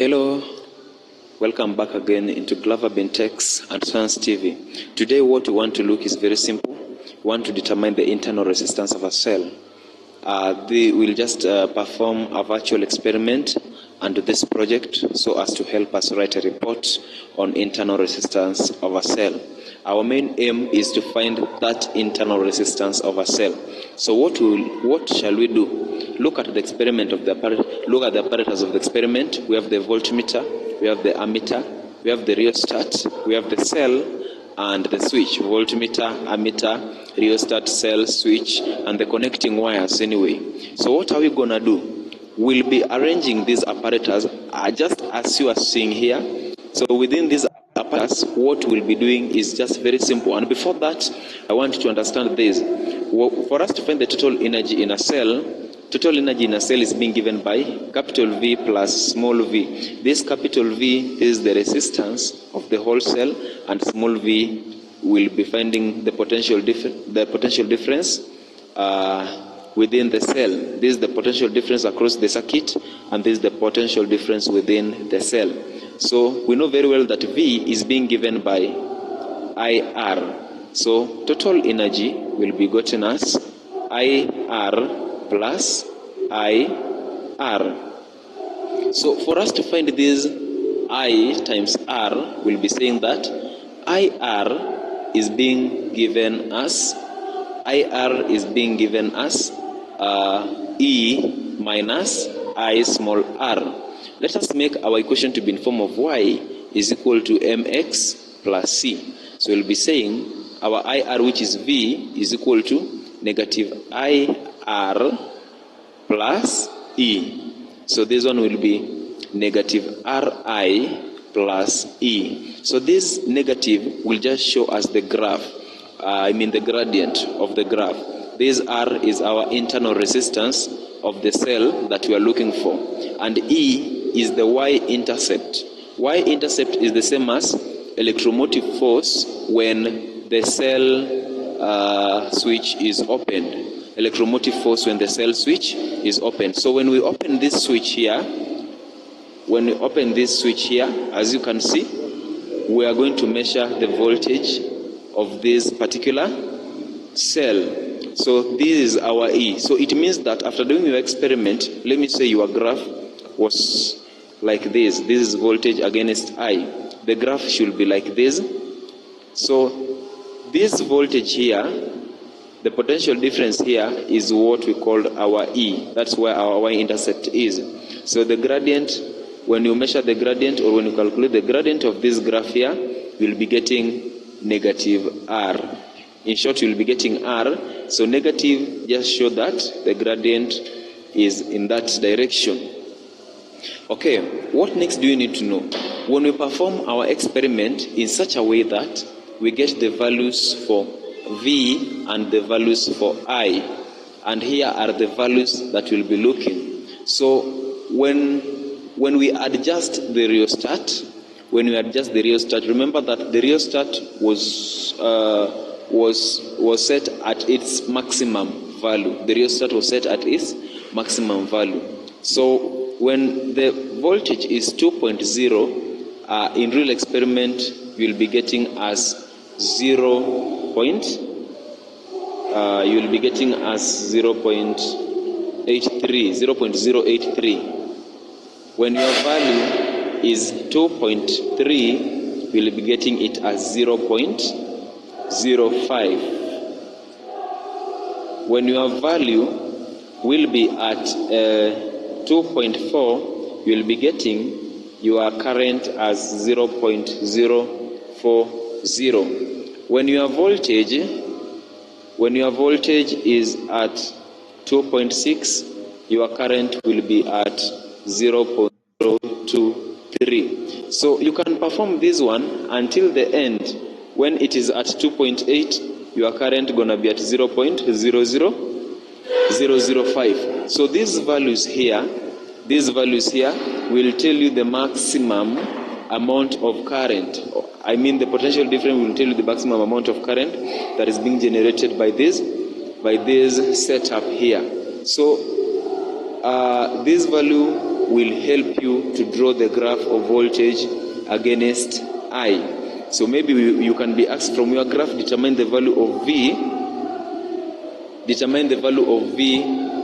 Hello, welcome back again into Glover Bentex and Science TV. Today what we want to look is very simple. We want to determine the internal resistance of a cell. We'll just perform a virtual experiment under this project so as to help us write a report on internal resistance of a cell. Our main aim is to find that internal resistance of a cell. So what shall we do? Look at the experiment of the apparatus. Look at the apparatus of the experiment. We have the voltmeter, we have the ammeter, we have the rheostat, we have the cell and the switch. Voltmeter, ammeter, rheostat, cell, switch, and the connecting wires anyway. So what are we gonna do? We'll be arranging these apparatus just as you are seeing here. So within this apparatus, what we'll be doing is just very simple. And before that, I want you to understand this. For us to find the total energy in a cell, total energy in a cell is being given by capital V plus small v. This capital V is the resistance of the whole cell, and small v will be finding the potential difference within the cell. This is the potential difference across the circuit, and this is the potential difference within the cell. So we know very well that V is being given by IR. So total energy will be gotten as IR plus IR. So for us to find this I times R, we'll be saying that IR is being given as E minus I small r. Let us make our equation to be in form of Y is equal to mx plus c. So we'll be saying our IR, which is V, is equal to negative IR plus E. So this one will be negative Ri plus E. So this negative will just show us the graph, the gradient of the graph. This R is our internal resistance of the cell that we are looking for. And E is the Y-intercept. Y-intercept is the same as electromotive force when the cell switch is opened. Electromotive force when the cell switch is open. So when we open this switch here, as you can see, we are going to measure the voltage of this particular cell. So this is our E. So it means that after doing your experiment, let me say your graph was like this. This is voltage against I. The graph should be like this. So this voltage here, the potential difference here is what we call our E. That's where our Y-intercept is. So the gradient, when you measure the gradient or when you calculate the gradient of this graph here, you'll be getting negative R. In short, you'll be getting R. So negative just show that the gradient is in that direction. Okay, what next do you need to know? When we perform our experiment in such a way that we get the values for V and the values for I, and here are the values that we'll be looking. So when we adjust the rheostat, remember that the rheostat was set at its maximum value. The rheostat was set at its maximum value. So when the voltage is 2.0, in real experiment you'll be getting as 0.83. When your value is 2.3, you'll be getting it as 0.05. When your value will be at 2.4, you'll be getting your current as 0.040. When your voltage is at 2.6, your current will be at 0.023. So you can perform this one until the end. When it is at 2.8, your current gonna be at 0.00005. So these values here will tell you the maximum amount of current. The potential difference will tell you the maximum amount of current that is being generated by this setup here. So this value will help you to draw the graph of voltage against I. So maybe you can be asked from your graph, determine the value of V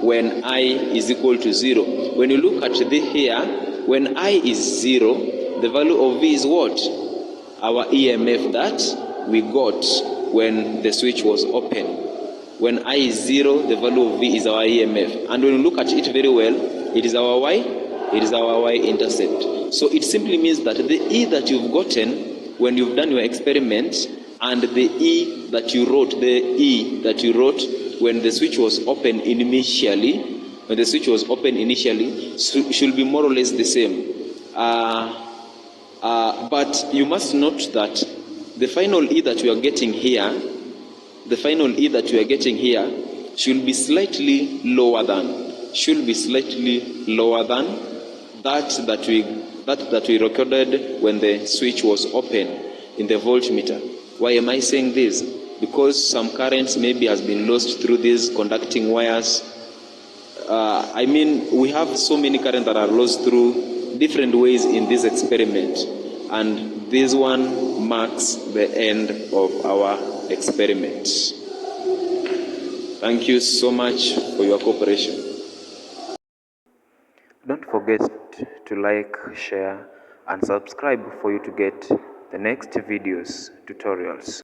when I is equal to 0. When you look at the here, when I is 0, the value of V is what? Our EMF that we got when the switch was open. When I is 0, the value of V is our EMF. And when you look at it very well, it is our Y, it is our Y-intercept. So it simply means that the E that you've gotten when you've done your experiment and the E that you wrote, when the switch was open initially, should be more or less the same. But you must note that the final E that you are getting here, should be slightly lower than that we recorded when the switch was open in the voltmeter. Why am I saying this? Because some currents maybe has been lost through these conducting wires. We have so many currents that are lost through different ways in this experiment, and this one marks the end of our experiment. Thank you so much for your cooperation. Don't forget to like, share, and subscribe for you to get the next videos, tutorials.